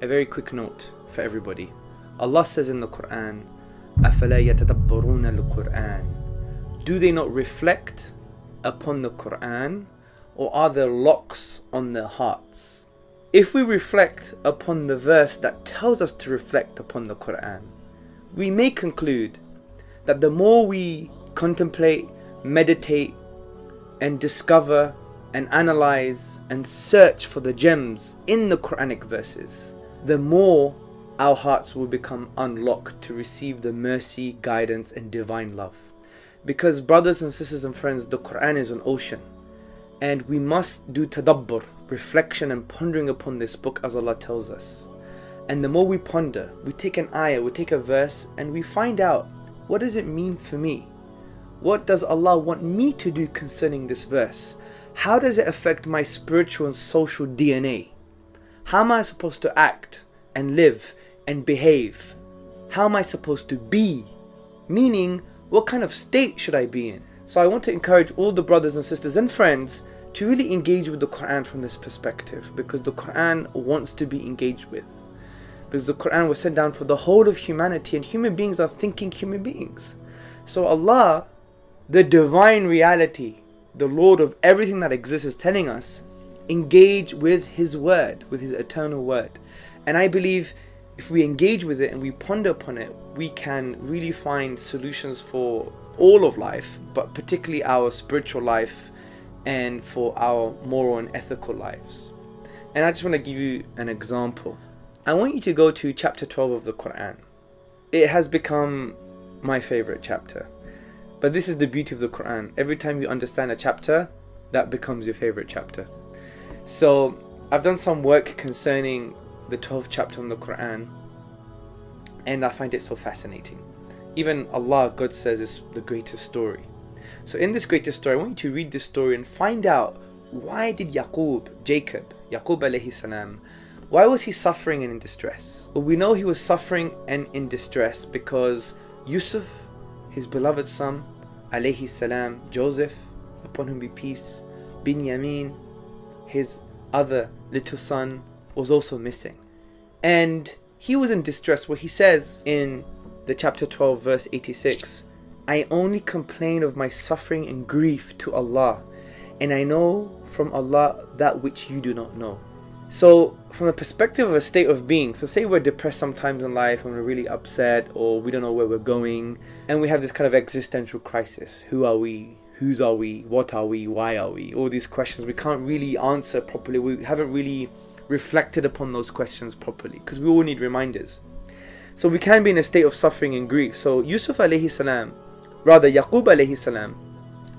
A very quick note for everybody. Allah says in the Quran, أَفَلَا يَتَدَبَّرُونَ الْقُرْآنِ. Do they not reflect upon the Quran, or are there locks on their hearts? If we reflect upon the verse that tells us to reflect upon the Quran, we may conclude that the more we contemplate, meditate, and discover and analyze and search for the gems in the Quranic verses, the more our hearts will become unlocked to receive the mercy, guidance, and divine love. Because brothers and sisters and friends, the Quran is an ocean, and we must do tadabbur, reflection and pondering upon this book as Allah tells us. And the more we ponder, we take an ayah, we take a verse, and we find out, what does it mean for me? What does Allah want me to do concerning this verse? How does it affect my spiritual and social DNA? How am I supposed to act and live and behave? How am I supposed to be? Meaning, what kind of state should I be in? So I want to encourage all the brothers and sisters and friends to really engage with the Quran from this perspective, because the Quran wants to be engaged with. Because the Quran was sent down for the whole of humanity, and human beings are thinking human beings. So Allah, the divine reality, the Lord of everything that exists, is telling us, engage with His word, with His eternal word. And I believe if we engage with it and we ponder upon it, we can really find solutions for all of life, but particularly our spiritual life and for our moral and ethical lives. And I just want to give you an example. I want you to go to chapter 12 of the Quran. It has become my favorite chapter. But this is the beauty of the Quran. Every time you understand a chapter, that becomes your favorite chapter. So I've done some work concerning the 12th chapter of the Quran, and I find it so fascinating. Even Allah, God says, is the greatest story. So in this greatest story, I want you to read this story and find out, why did Yaqub alayhi salam, why was he suffering and in distress? Well, we know he was suffering and in distress because Yusuf, his beloved son, alayhi salam, Joseph, upon whom be peace, Binyamin, his other little son, was also missing. And he was in distress, where he says in the chapter 12 verse 86, I only complain of my suffering and grief to Allah, and I know from Allah that which you do not know. So from the perspective of a state of being, so say we're depressed sometimes in life and we're really upset, or we don't know where we're going, and we have this kind of existential crisis. Who are we? Whose are we? What are we? Why are we? All these questions we can't really answer properly. We haven't really reflected upon those questions properly, because we all need reminders. So we can be in a state of suffering and grief. So Yusuf alayhi salam, rather Yaqub alayhi salam,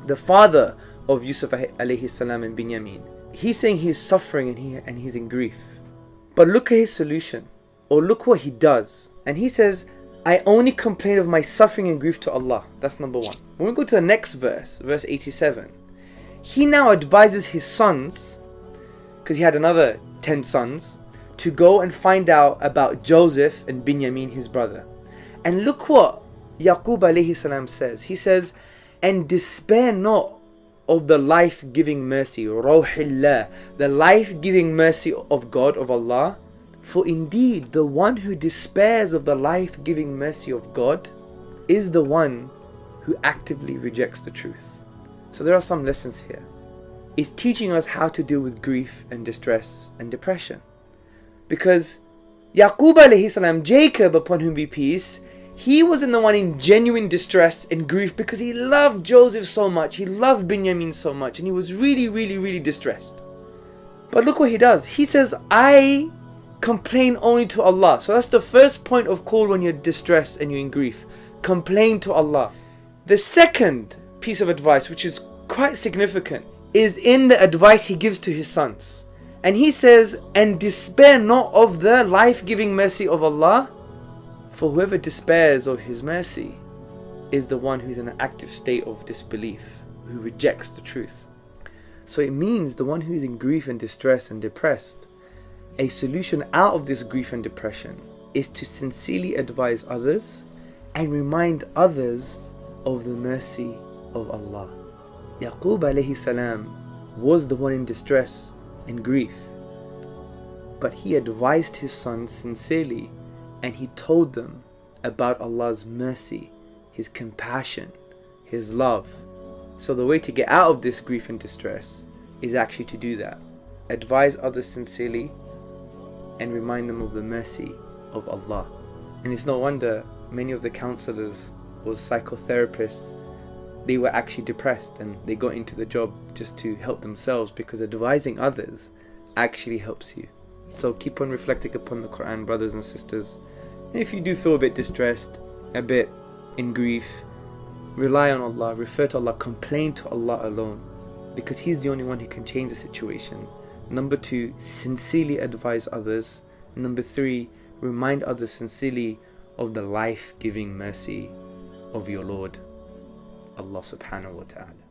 the father of Yusuf alayhi salam and Binyamin, he's saying he's suffering and he's in grief. But look at his solution, or look what he does. And he says, I only complain of my suffering and grief to Allah. That's number one. When we go to the next verse, verse 87, he now advises his sons, because he had another 10 sons, to go and find out about Joseph and Binyamin, his brother. And look what Yaqub alayhi salam says. He says, and despair not of the life-giving mercy, Rawhillah, the life-giving mercy of God, of Allah. For indeed, the one who despairs of the life-giving mercy of God is the one who actively rejects the truth. So there are some lessons here. It's teaching us how to deal with grief and distress and depression. Because Yaqub alayhi salam, Jacob, upon whom be peace, he wasn't the one in genuine distress and grief because he loved Joseph so much, he loved Binyamin so much, and he was really, really, really distressed. But look what he does. He says, I complain only to Allah. So that's the first point of call when you're distressed and you're in grief. Complain to Allah. The second piece of advice, which is quite significant, is in the advice he gives to his sons. And he says, and despair not of the life-giving mercy of Allah, for whoever despairs of His mercy is the one who's in an active state of disbelief, who rejects the truth. So it means the one who's in grief and distress and depressed, a solution out of this grief and depression is to sincerely advise others and remind others of the mercy of Allah. Yaqub alayhi salam was the one in distress and grief. but he advised his sons sincerely, and he told them about Allah's mercy, His compassion, His love. So the way to get out of this grief and distress is actually to do that. Advise others sincerely and remind them of the mercy of Allah. And it's no wonder many of the counselors or psychotherapists, they were actually depressed and they got into the job just to help themselves, because advising others actually helps you. So keep on reflecting upon the Quran, brothers and sisters. And if you do feel a bit distressed, a bit in grief, rely on Allah, refer to Allah, complain to Allah alone, because He's the only one who can change the situation. Number 2, sincerely advise others. Number 3, remind others sincerely of the life-giving mercy of your Lord, Allah subhanahu wa ta'ala.